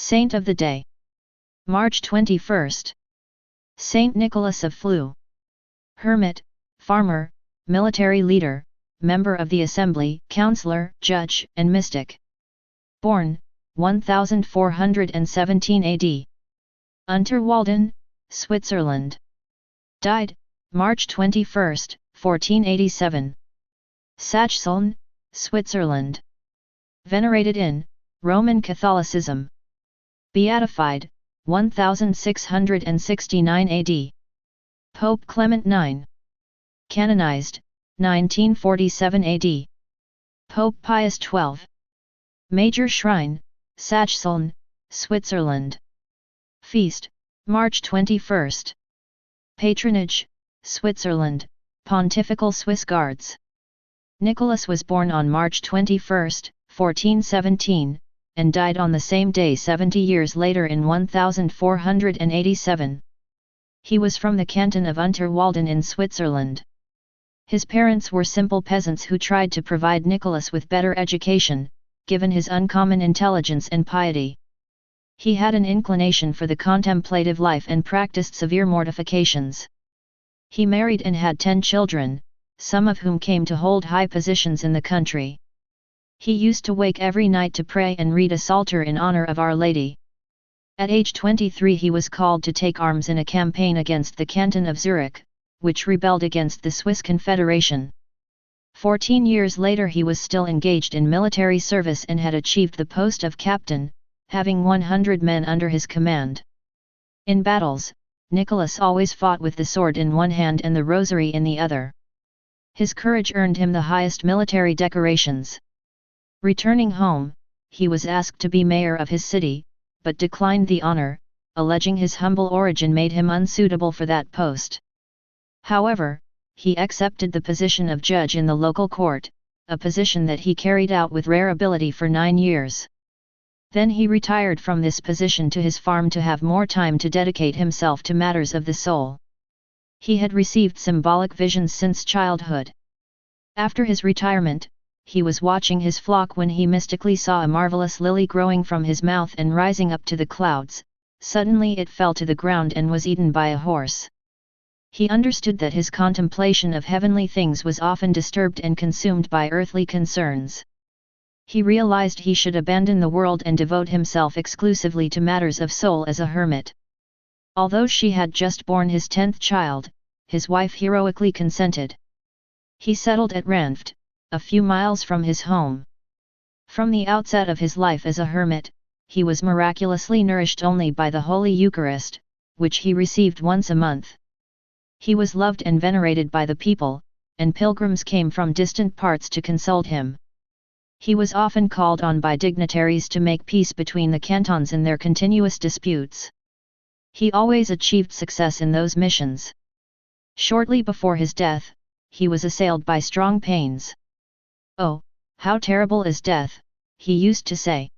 Saint of the Day. March 21st. Saint Nicholas of Flue. Hermit, farmer, military leader, member of the assembly, counselor, judge, and mystic. Born, 1417 AD. Unterwalden, Switzerland. Died, March 21, 1487. Sachseln, Switzerland. Venerated in Roman Catholicism. Beatified, 1669 AD. Pope Clement IX. Canonized, 1947 AD. Pope Pius XII. Major Shrine, Sachseln, Switzerland. Feast, March 21. Patronage, Switzerland, Pontifical Swiss Guards. Nicholas was born on March 21, 1417, and died on the same day 70 years later in 1487. He was from the canton of Unterwalden in Switzerland. His parents were simple peasants who tried to provide Nicholas with better education, given his uncommon intelligence and piety. He had an inclination for the contemplative life and practiced severe mortifications. He married and had 10 children, some of whom came to hold high positions in the country. He used to wake every night to pray and read a psalter in honor of Our Lady. At age 23 he was called to take arms in a campaign against the canton of Zurich, which rebelled against the Swiss Confederation. 14 years later he was still engaged in military service and had achieved the post of captain, having 100 men under his command. In battles, Nicholas always fought with the sword in one hand and the rosary in the other. His courage earned him the highest military decorations. Returning home, he was asked to be mayor of his city, but declined the honor, alleging his humble origin made him unsuitable for that post. However, he accepted the position of judge in the local court, a position that he carried out with rare ability for 9 years. Then he retired from this position to his farm to have more time to dedicate himself to matters of the soul. He had received symbolic visions since childhood. After his retirement, he was watching his flock when he mystically saw a marvelous lily growing from his mouth and rising up to the clouds. Suddenly it fell to the ground and was eaten by a horse. He understood that his contemplation of heavenly things was often disturbed and consumed by earthly concerns. He realized he should abandon the world and devote himself exclusively to matters of soul as a hermit. Although she had just borne his 10th child, his wife heroically consented. He settled at Ranft, a few miles from his home. From the outset of his life as a hermit, he was miraculously nourished only by the Holy Eucharist, which he received once a month. He was loved and venerated by the people, and pilgrims came from distant parts to consult him. He was often called on by dignitaries to make peace between the cantons in their continuous disputes. He always achieved success in those missions. Shortly before his death, he was assailed by strong pains. "Oh, how terrible is death," he used to say.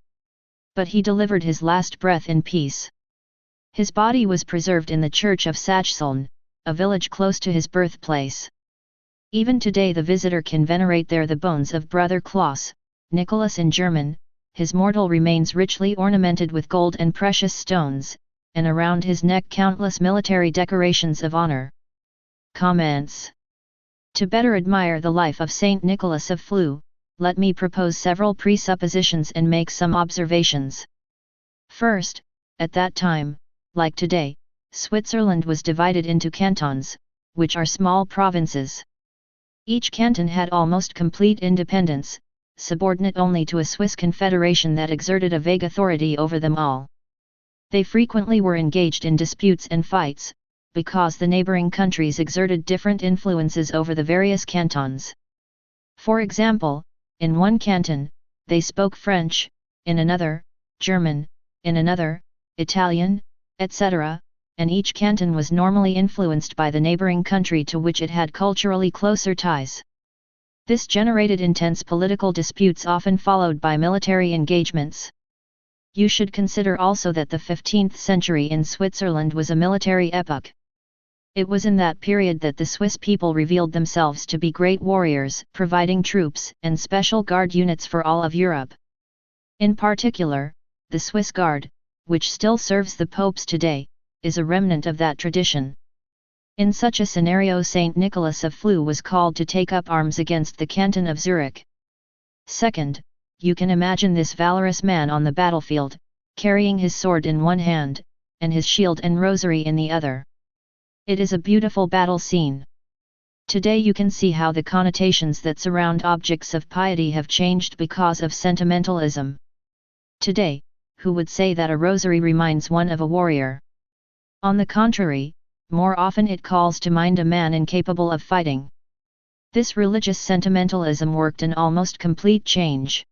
But he delivered his last breath in peace. His body was preserved in the church of Sachseln, a village close to his birthplace. Even today the visitor can venerate there the bones of Brother Klaus, Nicholas in German. His mortal remains richly ornamented with gold and precious stones, and around his neck countless military decorations of honor. Comments. To better admire the life of Saint Nicholas of Flue, let me propose several presuppositions and make some observations. First, at that time, like today, Switzerland was divided into cantons, which are small provinces. Each canton had almost complete independence, subordinate only to a Swiss confederation that exerted a vague authority over them all. They frequently were engaged in disputes and fights, because the neighboring countries exerted different influences over the various cantons. For example, in one canton, they spoke French, in another, German, in another, Italian, etc., and each canton was normally influenced by the neighboring country to which it had culturally closer ties. This generated intense political disputes often followed by military engagements. You should consider also that the 15th century in Switzerland was a military epoch. It was in that period that the Swiss people revealed themselves to be great warriors, providing troops and special guard units for all of Europe. In particular, the Swiss Guard, which still serves the popes today, is a remnant of that tradition. In such a scenario, Saint Nicholas of Flue was called to take up arms against the canton of Zurich. Second, you can imagine this valorous man on the battlefield, carrying his sword in one hand, and his shield and rosary in the other. It is a beautiful battle scene. Today you can see how the connotations that surround objects of piety have changed because of sentimentalism. Today, who would say that a rosary reminds one of a warrior? On the contrary, more often it calls to mind a man incapable of fighting. This religious sentimentalism worked an almost complete change.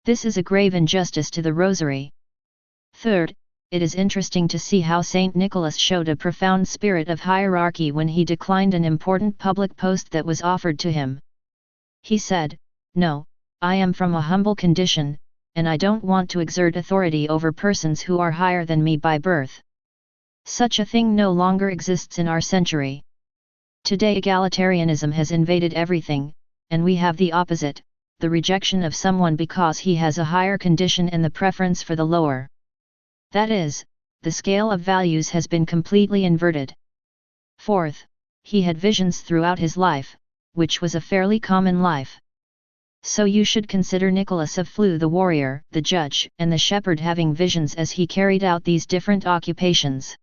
This is a grave injustice to the rosary. Third, it is interesting to see how Saint Nicholas showed a profound spirit of hierarchy when he declined an important public post that was offered to him. He said, "No, I am from a humble condition, and I don't want to exert authority over persons who are higher than me by birth." Such a thing no longer exists in our century. Today egalitarianism has invaded everything, and we have the opposite, the rejection of someone because he has a higher condition and the preference for the lower. That is, the scale of values has been completely inverted. Fourth, he had visions throughout his life, which was a fairly common life. So you should consider Nicholas of Flue the warrior, the judge, and the shepherd having visions as he carried out these different occupations.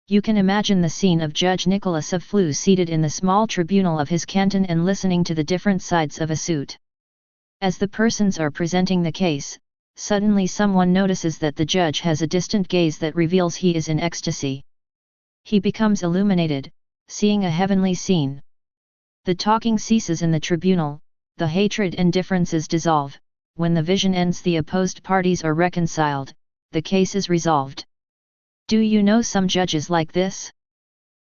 You can imagine the scene of Judge Nicholas of Flue seated in the small tribunal of his canton and listening to the different sides of a suit. As the persons are presenting the case, suddenly someone notices that the judge has a distant gaze that reveals he is in ecstasy. He becomes illuminated, seeing a heavenly scene. The talking ceases in the tribunal, the hatred and differences dissolve. When the vision ends, the opposed parties are reconciled, the case is resolved. Do you know some judges like this?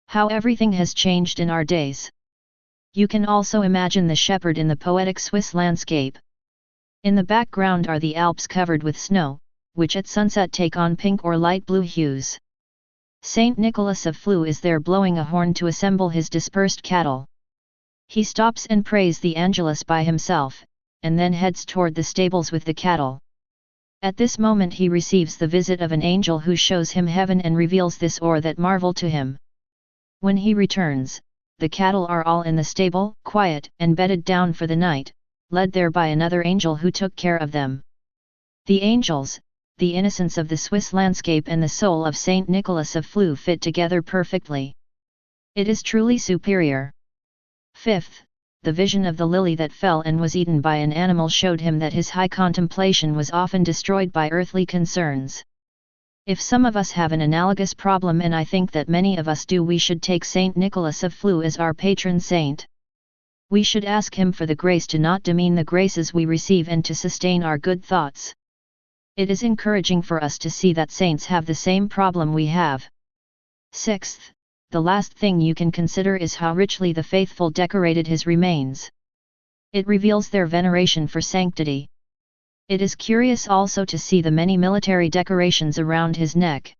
How everything has changed in our days. You can also imagine the shepherd in the poetic Swiss landscape. In the background are the Alps covered with snow, which at sunset take on pink or light blue hues. Saint Nicholas of Flue is there blowing a horn to assemble his dispersed cattle. He stops and prays the Angelus by himself, and then heads toward the stables with the cattle. At this moment he receives the visit of an angel who shows him heaven and reveals this or that marvel to him. When he returns, the cattle are all in the stable, quiet and bedded down for the night, led there by another angel who took care of them. The angels, the innocence of the Swiss landscape and the soul of Saint Nicholas of Flue fit together perfectly. It is truly superior. Fifth, the vision of the lily that fell and was eaten by an animal showed him that his high contemplation was often destroyed by earthly concerns. If some of us have an analogous problem, and I think that many of us do, we should take Saint Nicholas of Flue as our patron saint. We should ask him for the grace to not demean the graces we receive and to sustain our good thoughts. It is encouraging for us to see that saints have the same problem we have. Sixth, the last thing you can consider is how richly the faithful decorated his remains. It reveals their veneration for sanctity. It is curious also to see the many military decorations around his neck.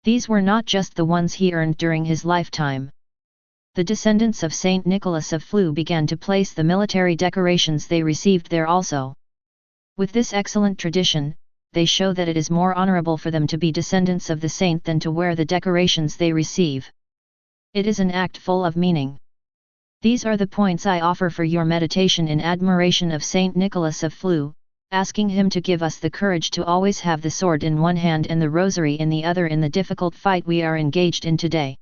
These were not just the ones he earned during his lifetime. The descendants of Saint Nicholas of Flue began to place the military decorations they received there also. With this excellent tradition, they show that it is more honorable for them to be descendants of the saint than to wear the decorations they receive. It is an act full of meaning. These are the points I offer for your meditation in admiration of Saint Nicholas of Flue, asking him to give us the courage to always have the sword in one hand and the rosary in the other in the difficult fight we are engaged in today.